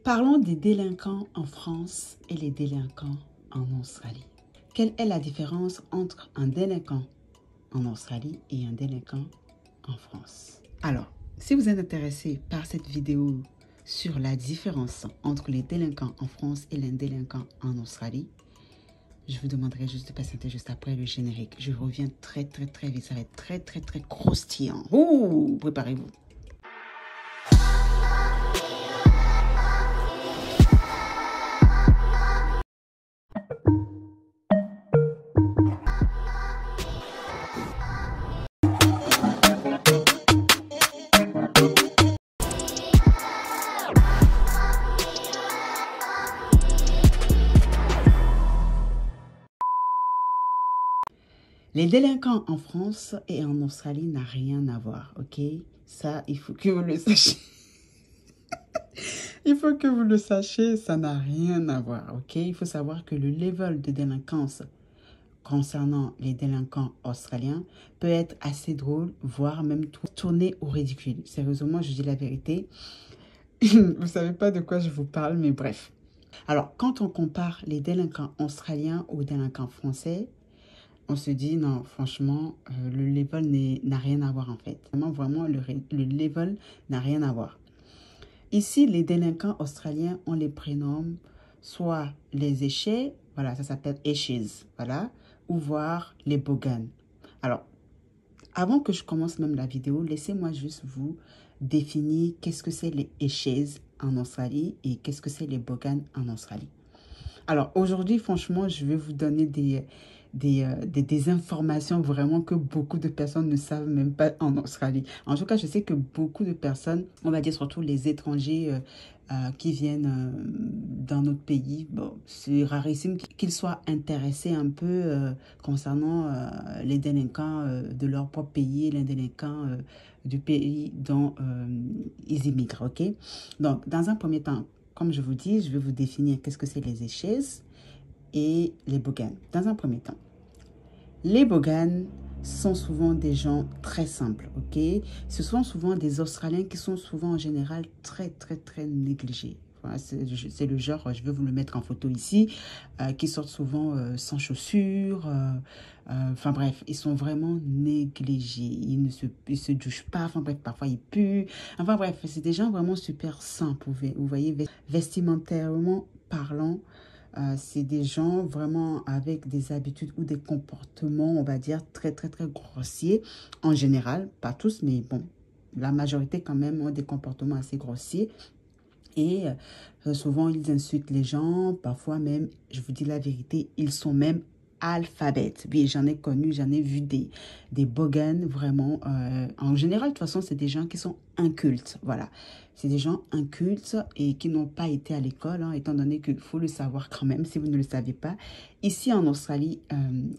Parlons des délinquants en France et les délinquants en Australie. Quelle est la différence entre un délinquant en Australie et un délinquant en France? Alors, si vous êtes intéressé par cette vidéo sur la différence entre les délinquants en France et les délinquants en Australie, je vous demanderai juste de patienter juste après le générique. Je reviens très vite. Ça va être très croustillant. Ouh, préparez-vous. Les délinquants en France et en Australie n'ont rien à voir, ok? Ça, il faut que vous le sachiez. Il faut que vous le sachiez, ça n'a rien à voir, ok? Il faut savoir que le level de délinquance concernant les délinquants australiens peut être assez drôle, voire même tourner au ridicule. Sérieusement, je dis la vérité. Vous ne savez pas de quoi je vous parle, mais bref. Alors, quand on compare les délinquants australiens aux délinquants français, on se dit, non, franchement, le level n'a rien à voir en fait. Vraiment, le level n'a rien à voir. Ici, les délinquants australiens, on les prénomme soit les échets, voilà, ça s'appelle eshes, voilà, ou voir les bogans. Alors, avant que je commence même la vidéo, laissez-moi juste vous définir qu'est-ce que c'est les eshes en Australie et qu'est-ce que c'est les bogans en Australie. Alors, aujourd'hui, franchement, je vais vous donner des informations vraiment que beaucoup de personnes ne savent même pas en Australie. En tout cas, je sais que beaucoup de personnes, on va dire surtout les étrangers qui viennent dans notre pays, bon, c'est rarissime qu'ils soient intéressés un peu concernant les délinquants de leur propre pays, les délinquants du pays dont ils immigrent, ok? Donc, dans un premier temps, comme je vous dis, je vais vous définir qu'est-ce que c'est les eshes et les bogans. Dans un premier temps, les bogans sont souvent des gens très simples, ok? Ce sont souvent des Australiens qui sont souvent en général très négligés. Voilà, c'est le genre, je vais vous le mettre en photo ici, qui sortent souvent sans chaussures. Enfin bref, ils sont vraiment négligés. Ils se douchent pas. Enfin bref, parfois ils puent. Enfin bref, c'est des gens vraiment super simples. Vous voyez, vestimentairement parlant, c'est des gens vraiment avec des habitudes ou des comportements, on va dire, très grossiers. En général, pas tous, mais bon, la majorité quand même ont des comportements assez grossiers. Et souvent, ils insultent les gens. Parfois même, je vous dis la vérité, ils sont même alphabètes. Oui, j'en ai connu, j'en ai vu des bogans vraiment. En général, de toute façon, c'est des gens qui sont incultes. Voilà. C'est des gens incultes et qui n'ont pas été à l'école, hein, étant donné qu'il faut le savoir quand même, si vous ne le savez pas. Ici, en Australie,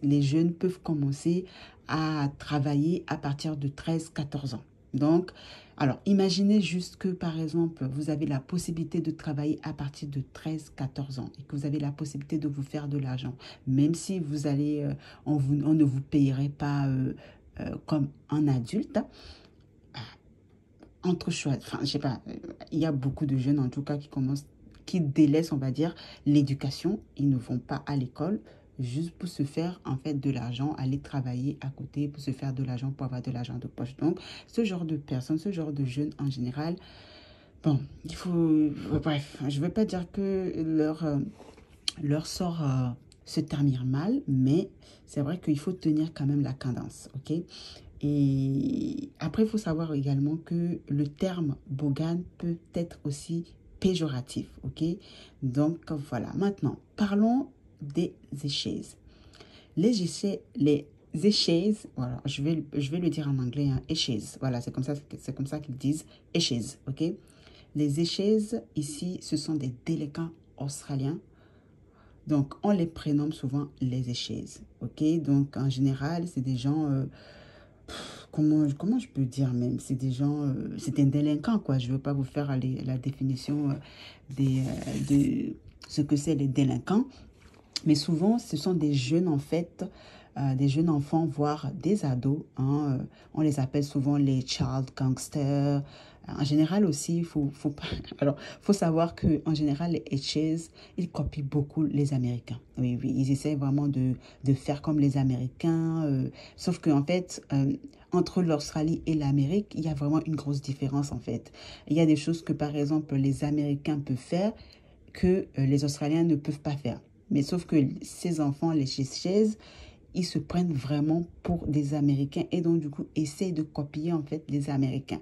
les jeunes peuvent commencer à travailler à partir de 13-14 ans. Donc, alors, imaginez juste que, par exemple, vous avez la possibilité de travailler à partir de 13-14 ans et que vous avez la possibilité de vous faire de l'argent. Même si vous allez, on ne vous payerait pas comme un adulte. Entre choix, enfin, je sais pas, il y a beaucoup de jeunes, en tout cas, qui délaissent, on va dire, l'éducation. Ils ne vont pas à l'école juste pour se faire en fait de l'argent, aller travailler à côté pour se faire de l'argent, pour avoir de l'argent de poche. Donc, ce genre de personnes, ce genre de jeunes en général, bon, il faut, bref, je ne veux pas dire que leur sort se termine mal, mais c'est vrai qu'il faut tenir quand même la cadence, ok? Et après, il faut savoir également que le terme bogan peut être aussi péjoratif, ok? Donc, voilà. Maintenant, parlons des échelles. Les échelles, voilà, je vais le dire en anglais, hein, échelles. Voilà, c'est comme ça qu'ils disent échelles, ok? Les échelles, ici, ce sont des délinquants australiens. Donc, on les prénomme souvent les échelles, ok? Donc, en général, c'est des gens... comment je peux dire même, c'est des gens, c'est un délinquant quoi. Je ne veux pas vous faire la définition de ce que c'est les délinquants, mais souvent ce sont des jeunes en fait, des jeunes enfants, voire des ados, hein, on les appelle souvent les child gangsters, En général aussi, faut pas... Alors, faut savoir que en général, les Etches, ils copient beaucoup les Américains. Oui, oui, ils essaient vraiment de faire comme les Américains. Sauf qu'en fait, entre l'Australie et l'Amérique, il y a vraiment une grosse différence en fait. Il y a des choses que, par exemple, les Américains peuvent faire que les Australiens ne peuvent pas faire. Mais sauf que ces enfants, les Etches, ils se prennent vraiment pour des Américains et donc du coup essayent de copier en fait les Américains.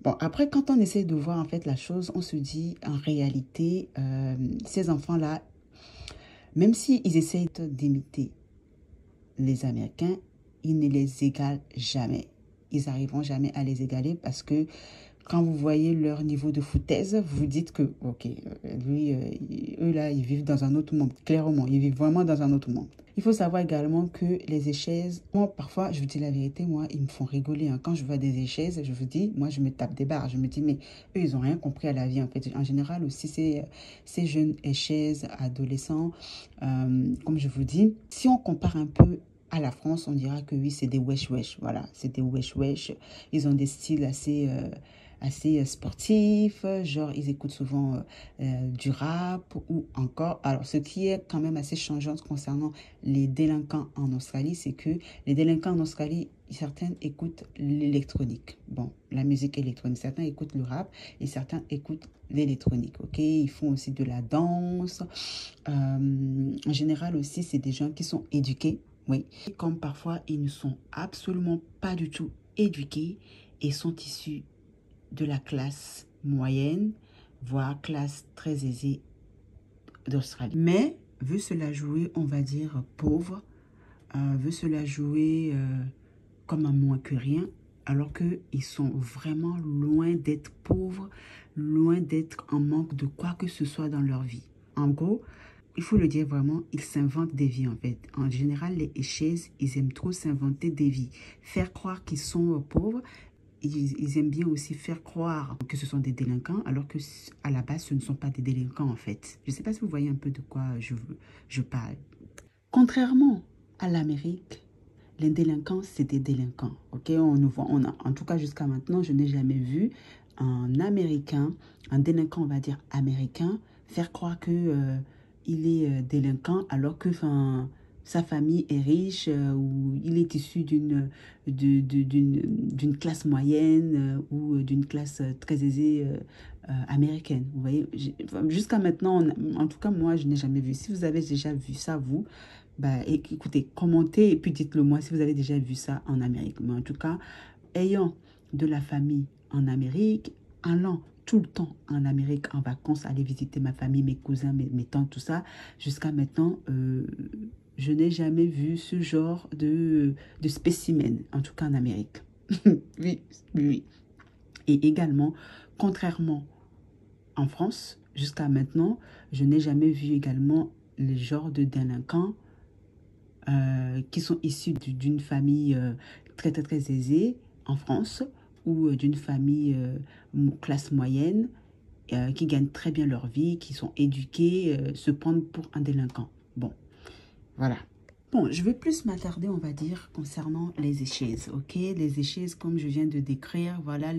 Bon, après, quand on essaie de voir en fait la chose, on se dit en réalité, ces enfants-là, même s'ils essayent d'imiter les Américains, ils ne les égalent jamais. Ils n'arriveront jamais à les égaler parce que quand vous voyez leur niveau de foutaise, vous dites que, ok, lui, eux là, ils vivent dans un autre monde. Clairement, ils vivent vraiment dans un autre monde. Il faut savoir également que les échèzes, moi, parfois, je vous dis la vérité, moi, ils me font rigoler. Hein. Quand je vois des échèzes, je vous dis, moi, je me tape des barres. Je me dis, mais eux, ils n'ont rien compris à la vie, en fait. En général, aussi, ces jeunes échèzes, adolescents, comme je vous dis, si on compare un peu à la France, on dira que oui, c'est des wesh-wesh. Voilà, c'est des wesh-wesh. Ils ont des styles assez sportifs, genre ils écoutent souvent du rap ou encore, alors ce qui est quand même assez changeant concernant les délinquants en Australie, c'est que les délinquants en Australie, certains écoutent l'électronique, bon, la musique électronique, certains écoutent le rap et certains écoutent l'électronique, ok, ils font aussi de la danse, en général aussi c'est des gens qui sont éduqués, oui, comme parfois ils ne sont absolument pas du tout éduqués et sont issus de la classe moyenne, voire classe très aisée d'Australie. Mais veut cela jouer, on va dire, pauvre, veut cela jouer comme un moins que rien, alors qu'ils sont vraiment loin d'être pauvres, loin d'être en manque de quoi que ce soit dans leur vie. En gros, il faut le dire vraiment, ils s'inventent des vies en fait. En général, les Etches, ils aiment trop s'inventer des vies. Faire croire qu'ils sont pauvres. Ils aiment bien aussi faire croire que ce sont des délinquants, alors que à la base, ce ne sont pas des délinquants en fait. Je ne sais pas si vous voyez un peu de quoi je parle. Contrairement à l'Amérique, les délinquants, c'est des délinquants. Ok, en tout cas, jusqu'à maintenant, je n'ai jamais vu un Américain, un délinquant, on va dire américain, faire croire que il est délinquant alors que sa famille est riche ou il est issu d'une classe moyenne ou d'une classe très aisée américaine. Vous voyez, jusqu'à maintenant, en tout cas, moi, je n'ai jamais vu. Si vous avez déjà vu ça, vous, bah, écoutez, commentez et puis dites-le moi si vous avez déjà vu ça en Amérique. Mais en tout cas, ayant de la famille en Amérique, allant tout le temps en Amérique en vacances, aller visiter ma famille, mes cousins, mes tantes, tout ça, jusqu'à maintenant, je n'ai jamais vu ce genre de spécimen, en tout cas en Amérique. Oui, oui. Et également, contrairement en France, jusqu'à maintenant, je n'ai jamais vu également le genre de délinquants qui sont issus d'une famille très, très, très aisée en France ou d'une famille classe moyenne qui gagnent très bien leur vie, qui sont éduqués, se prendre pour un délinquant. Bon, voilà. Bon, je vais plus m'attarder, on va dire, concernant les échèzes, ok? Les échèzes, comme je viens de décrire, voilà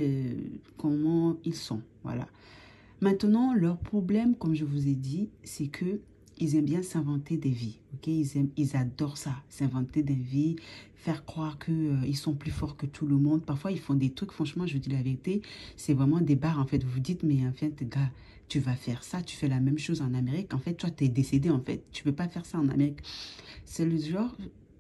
comment ils sont, voilà. Maintenant, leur problème, comme je vous ai dit, c'est que ils aiment bien s'inventer des vies, ok? Ils adorent ça, s'inventer des vies, faire croire que ils sont plus forts que tout le monde. Parfois, ils font des trucs, franchement, je vous dis la vérité, c'est vraiment des barres, en fait. Vous vous dites, mais en fait, gars, tu vas faire ça, tu fais la même chose en Amérique. En fait, toi, tu es décédé, en fait. Tu peux pas faire ça en Amérique. C'est le genre...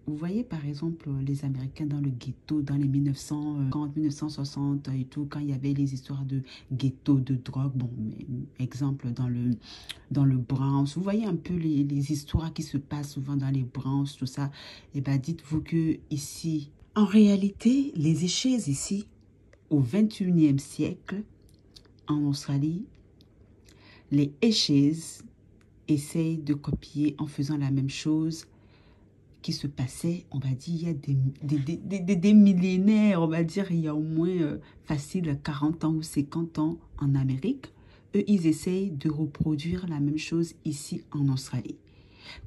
Vous voyez par exemple les Américains dans le ghetto dans les 1950, 1960 et tout, quand il y avait les histoires de ghetto, de drogue, bon, exemple dans le Bronx, vous voyez un peu les histoires qui se passent souvent dans les Bronx, tout ça, et bien dites-vous que ici, en réalité, les échèzes ici, au 21e siècle, en Australie, les échèzes essayent de copier en faisant la même chose qui se passait, on va dire, il y a des millénaires, on va dire, il y a au moins facile 40 ans ou 50 ans en Amérique. Eux, ils essayent de reproduire la même chose ici en Australie.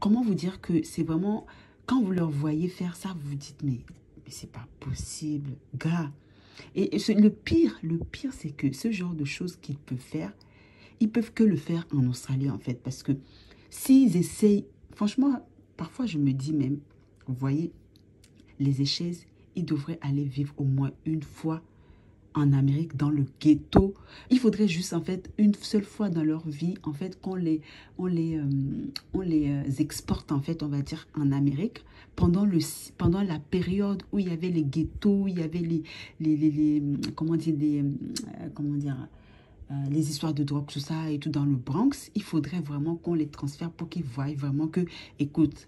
Comment vous dire que c'est vraiment, quand vous leur voyez faire ça, vous vous dites, mais c'est pas possible, gars. Et le pire, c'est que ce genre de choses qu'ils peuvent faire, ils peuvent que le faire en Australie, en fait. Parce que s'ils essayent, franchement, parfois je me dis même, vous voyez, les écheises, ils devraient aller vivre au moins une fois en Amérique, dans le ghetto. Il faudrait juste, en fait, une seule fois dans leur vie, en fait, on les exporte, en fait, on va dire, en Amérique, pendant la période où il y avait les ghettos, où il y avait comment dire, les histoires de drogue, tout ça, et tout dans le Bronx. Il faudrait vraiment qu'on les transfère pour qu'ils voient vraiment que, écoute,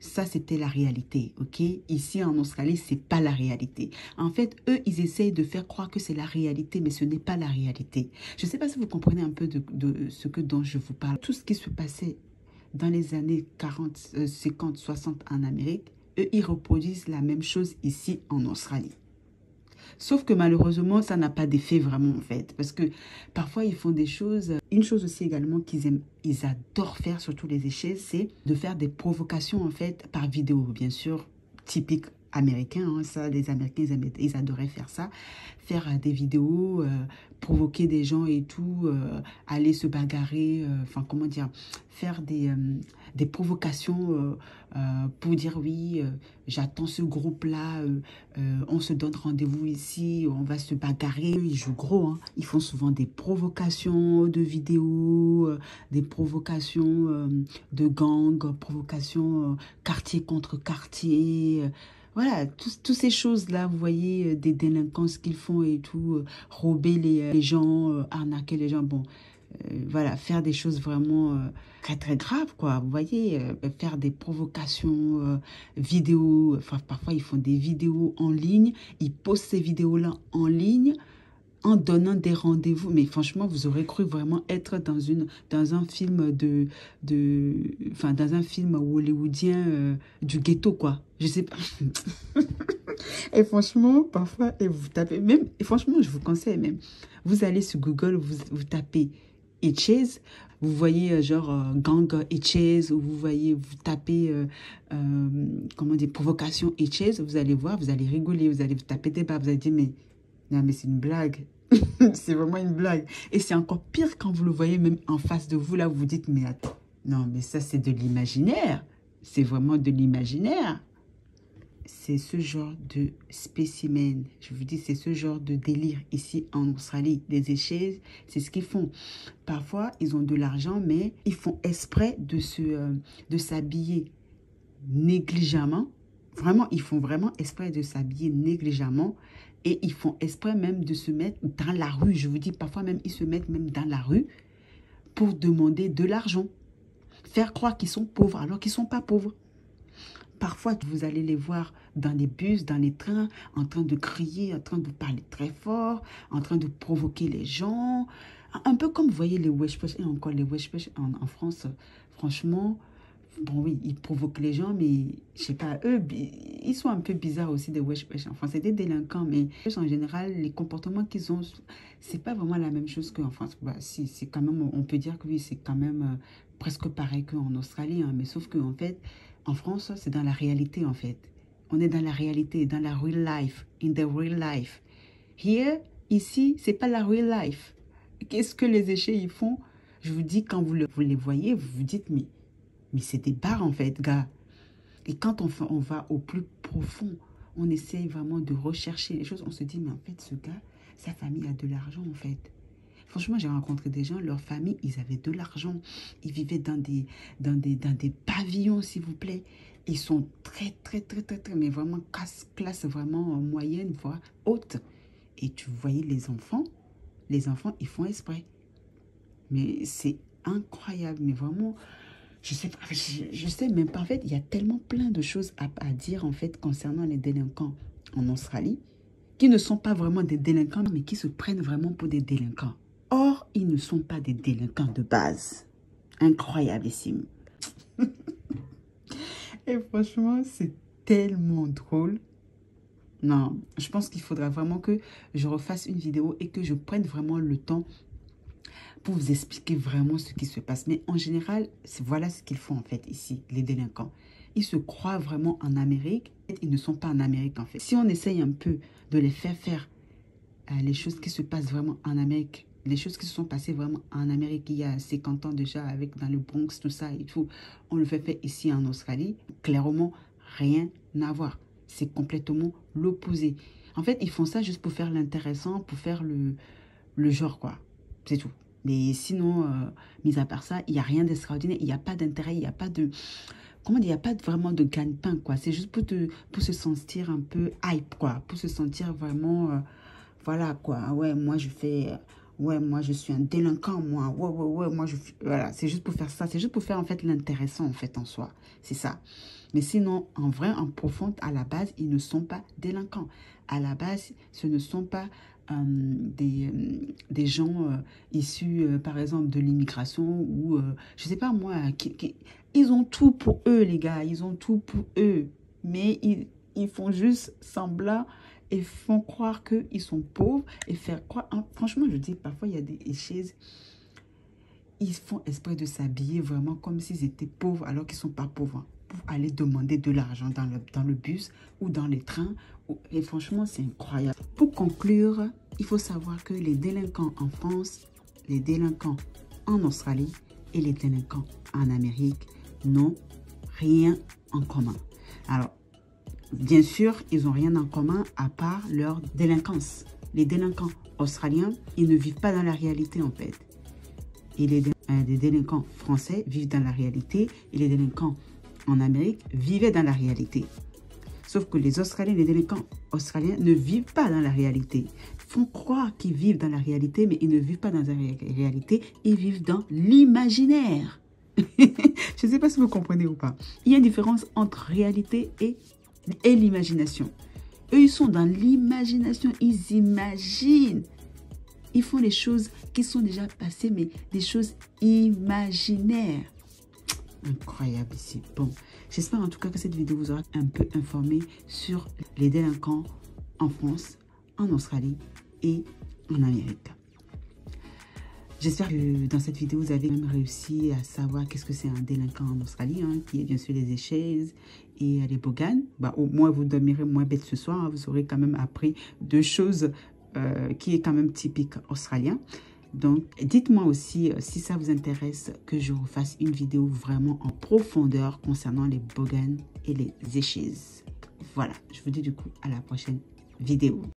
ça, c'était la réalité, ok? Ici, en Australie, c'est pas la réalité. En fait, eux, ils essayent de faire croire que c'est la réalité, mais ce n'est pas la réalité. Je ne sais pas si vous comprenez un peu de ce dont je vous parle. Tout ce qui se passait dans les années 40, 50, 60 en Amérique, eux, ils reproduisent la même chose ici en Australie. Sauf que malheureusement, ça n'a pas d'effet vraiment en fait. Parce que parfois, ils font des choses. Une chose aussi également qu'ils aiment, ils adorent faire, surtout les échelles, c'est de faire des provocations en fait par vidéo, bien sûr, typique américain. Hein, ça, les Américains, ils adoraient faire ça. Faire des vidéos, provoquer des gens et tout, aller se bagarrer, enfin, comment dire, faire des provocations pour dire oui, j'attends ce groupe-là, on se donne rendez-vous ici, on va se bagarrer. Ils jouent gros, hein. Ils font souvent des provocations de vidéos, des provocations de gangs, provocations quartier contre quartier. Voilà, toutes ces choses-là, vous voyez, des délinquances qu'ils font et tout, rober les gens, arnaquer les gens, bon, voilà, faire des choses vraiment très très graves, quoi. Vous voyez, faire des provocations vidéo, enfin, parfois ils font des vidéos en ligne, ils postent ces vidéos-là en ligne en donnant des rendez-vous. Mais franchement, vous aurez cru vraiment être dans un film enfin, dans un film hollywoodien du ghetto, quoi. Je sais pas. Et franchement, parfois, et vous tapez, même, et franchement, je vous conseille même, vous allez sur Google, vous tapez Itches, vous voyez genre gang Itches, ou vous voyez, vous tapez, comment dire, provocation Itches, vous allez voir, vous allez rigoler, vous allez vous taper des barres, vous allez dire, mais non, mais c'est une blague. C'est vraiment une blague. Et c'est encore pire quand vous le voyez même en face de vous, là, vous vous dites, mais attends, non, mais ça, c'est de l'imaginaire. C'est vraiment de l'imaginaire. C'est ce genre de spécimen, je vous dis, c'est ce genre de délire ici en Australie. Les échelles, c'est ce qu'ils font. Parfois, ils ont de l'argent, mais ils font exprès de s'habiller négligemment. Vraiment, ils font vraiment exprès de s'habiller négligemment. Et ils font exprès même de se mettre dans la rue. Je vous dis, parfois même, ils se mettent même dans la rue pour demander de l'argent. Faire croire qu'ils sont pauvres alors qu'ils ne sont pas pauvres. Parfois, vous allez les voir dans les bus, dans les trains, en train de crier, en train de parler très fort, en train de provoquer les gens. Un peu comme vous voyez les wesh wesh, et encore les wesh wesh en France, franchement, bon oui, ils provoquent les gens, mais je sais pas, eux, ils sont un peu bizarres aussi, des wesh wesh en France. C'est des délinquants, mais en général, les comportements qu'ils ont, c'est pas vraiment la même chose qu'en France. Bah, si, c'est quand même, on peut dire que oui, c'est quand même presque pareil qu'en Australie, hein, mais sauf qu'en fait, en France, c'est dans la réalité, en fait. On est dans la réalité, dans la real life, in the real life. Here, ici, c'est pas la real life. Qu'est-ce que les échelles, ils font? Je vous dis, quand vous les voyez, vous vous dites, mais c'est des barres, en fait, gars. Et quand on va au plus profond, on essaye vraiment de rechercher les choses, on se dit, mais en fait, ce gars, sa famille a de l'argent, en fait. Franchement, j'ai rencontré des gens, leur famille, ils avaient de l'argent. Ils vivaient dans des pavillons, s'il vous plaît. Ils sont très, très, très, très, très, mais vraiment classe vraiment moyenne, voire haute. Et tu voyais les enfants, ils font exprès. Mais c'est incroyable, mais vraiment, je sais pas, je sais même pas. En fait, il y a tellement plein de choses à dire, en fait, concernant les délinquants en Australie, qui ne sont pas vraiment des délinquants, mais qui se prennent vraiment pour des délinquants. Or, ils ne sont pas des délinquants de base. Incroyablissime. Et franchement, c'est tellement drôle. Non, je pense qu'il faudra vraiment que je refasse une vidéo et que je prenne vraiment le temps pour vous expliquer vraiment ce qui se passe. Mais en général, voilà ce qu'ils font en fait ici, les délinquants. Ils se croient vraiment en Amérique. Ils ne sont pas en Amérique en fait. Si on essaye un peu de les faire les choses qui se passent vraiment en Amérique, les choses qui se sont passées vraiment en Amérique il y a 50 ans déjà, avec dans le Bronx, tout ça et tout, on le fait ici en Australie, clairement, rien à voir. C'est complètement l'opposé. En fait, ils font ça juste pour faire l'intéressant, pour faire le genre, quoi. C'est tout. Mais sinon, mis à part ça, il n'y a rien d'extraordinaire. Il n'y a pas d'intérêt, il n'y a pas de... Comment dire, il n'y a pas vraiment de gagne-pain, quoi. C'est juste pour se sentir un peu hype, quoi. Pour se sentir vraiment... voilà, quoi. Ouais, moi, je fais... ouais, moi, je suis un délinquant, moi. Ouais, moi, je... Voilà, c'est juste pour faire ça. C'est juste pour faire, en fait, l'intéressant, en fait, en soi. C'est ça. Mais sinon, en vrai, en profond, à la base, ils ne sont pas délinquants. À la base, ce ne sont pas des gens issus, par exemple, de l'immigration ou, je sais pas moi, ils ont tout pour eux, les gars. Ils ont tout pour eux. Mais ils font juste semblant et font croire qu'ils sont pauvres et faire croire... Franchement, je dis, parfois, il y a des chaises... Ils font exprès de s'habiller vraiment comme s'ils étaient pauvres alors qu'ils ne sont pas pauvres, hein, pour aller demander de l'argent dans le bus ou dans les trains. Et franchement, c'est incroyable. Pour conclure, il faut savoir que les délinquants en France, les délinquants en Australie et les délinquants en Amérique n'ont rien en commun. Alors, bien sûr, ils n'ont rien en commun à part leur délinquance. Les délinquants australiens, ils ne vivent pas dans la réalité en fait. Et les délinquants français vivent dans la réalité et les délinquants en Amérique vivaient dans la réalité. Sauf que les Australiens, les délinquants australiens ne vivent pas dans la réalité. Ils font croire qu'ils vivent dans la réalité, mais ils ne vivent pas dans la réalité, ils vivent dans l'imaginaire. Je ne sais pas si vous comprenez ou pas. Il y a une différence entre réalité et l'imagination. Eux, ils sont dans l'imagination, ils imaginent. Ils font les choses qui sont déjà passées, mais des choses imaginaires. Incroyable ici. Bon, j'espère en tout cas que cette vidéo vous aura un peu informé sur les délinquants en France, en Australie et en Amérique. J'espère que dans cette vidéo, vous avez même réussi à savoir qu'est-ce que c'est un délinquant en Australie, hein, qui est bien sûr les échaises et les boganes. Bah, au moins, vous dormirez moins bête ce soir. Hein, vous aurez quand même appris deux choses qui est quand même typique australien. Donc, dites-moi aussi si ça vous intéresse que je refasse une vidéo vraiment en profondeur concernant les boganes et les échaises. Voilà, je vous dis du coup à la prochaine vidéo.